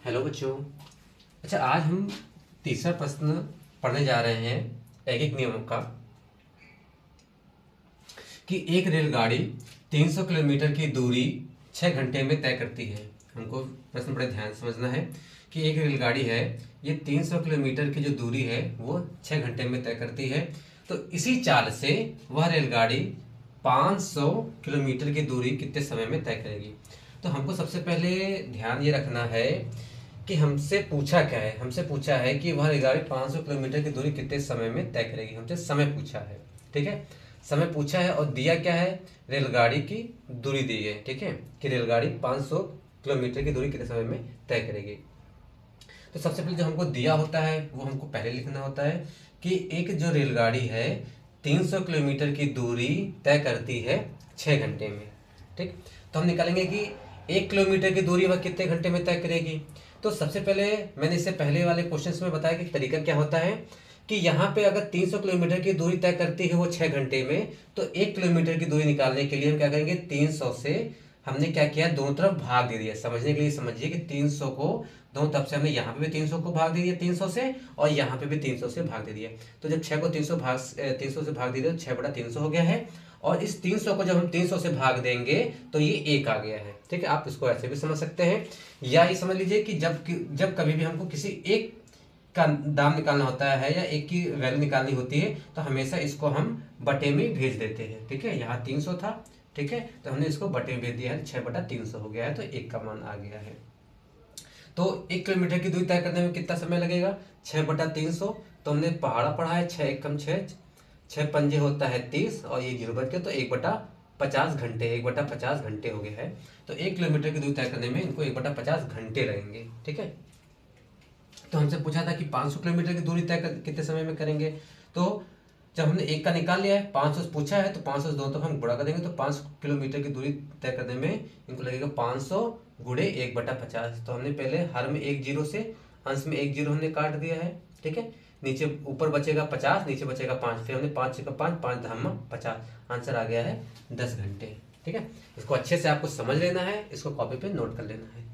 Hello बच्चों। अच्छा, आज हम तीसरा प्रश्न पढ़ने जा रहे हैं एक एक नियमों का कि एक रेलगाड़ी 300 किलोमीटर की दूरी 6 घंटे में तय करती है। हमको प्रश्न बड़े ध्यान से समझना है कि एक रेलगाड़ी है, ये 300 किलोमीटर की जो दूरी है वो 6 घंटे में तय करती है। तो इसी चाल से वह रेलगाड़ी 500 किलोमीटर की दूरी कितने समय में तय करेगी। तो हमको सबसे पहले ध्यान ये रखना है कि हमसे पूछा क्या है। हमसे पूछा है कि वह रेलगाड़ी 500 किलोमीटर की दूरी कितने समय में तय करेगी। हमसे समय पूछा है, ठीक है। समय पूछा है और दिया क्या है, रेलगाड़ी की दूरी दी है, ठीक है, कि रेलगाड़ी 500 किलोमीटर की दूरी कितने समय में तय करेगी। तो सबसे पहले जो हमको दिया होता है वो हमको पहले लिखना होता है कि एक जो रेलगाड़ी है 300 किलोमीटर की दूरी तय करती है 6 घंटे में, ठीक। तो हम निकालेंगे कि 1 किलोमीटर की दूरी वह कितने घंटे में तय करेगी। तो सबसे पहले मैंने इससे पहले वाले क्वेश्चन में बताया कि तरीका क्या होता है कि यहाँ पे अगर 300 किलोमीटर की दूरी तय करती है वो 6 घंटे में, तो 1 किलोमीटर की दूरी निकालने के लिए हम क्या करेंगे, 300 से हमने क्या किया, दोनों तरफ भाग दे दिया। समझने के लिए समझिए कि 300 को दोनों तरफ से हमने यहाँ पे भी 300 को भाग दे दिया 300 से, और यहाँ पे भी 300 से भाग दे दिया। तो जब 6 को 300 से भाग दे दिया तो 6/300 हो गया है। और इस 300 को जब हम 300 से भाग देंगे तो ये 1 आ गया है, ठीक है। आप इसको ऐसे भी समझ सकते हैं, या ये समझ लीजिए कि जब कभी भी हमको किसी एक का दाम निकालना होता है या एक की वैल्यू निकालनी होती है तो हमेशा इसको हम बटे में भेज देते हैं, ठीक है। यहाँ 300 था, ठीक है, तो हमने इसको बटे में भेज दिया है, 6/300 हो गया है, तो 1 का मान आ गया है। तो 1 किलोमीटर की दूरी तय करने में कितना समय लगेगा, 6/300। तो हमने पहाड़ा पढ़ा है, 6 एकम 6, 6 पंजे होता है 30, और ये 0 बच गया, तो 1/50 घंटे, 1/50 घंटे हो गया है। तो 1 किलोमीटर की दूरी तय करने में इनको 1/50 घंटे लगेंगे, ठीक है। तो हमसे पूछा था कि 500 किलोमीटर की दूरी कितने समय में करेंगे। तो जब हमने 1 का निकाल लिया है, 500 पूछा है, तो 500 से दोनों तरफ हम गुणा कर देंगे, तो 500 किलोमीटर की दूरी तय करने में इनको लगेगा 500 गुणे 1/50। तो हमने पहले हर में 1 जीरो से, अंश में 1 जीरो हमने काट दिया है, ठीक है। नीचे ऊपर बचेगा 50, नीचे बचेगा 5, फिर हमने 5 छक्का 5, 5 धामा 50, आंसर आ गया है 10 घंटे, ठीक है। इसको अच्छे से आपको समझ लेना है, इसको कॉपी पे नोट कर लेना है।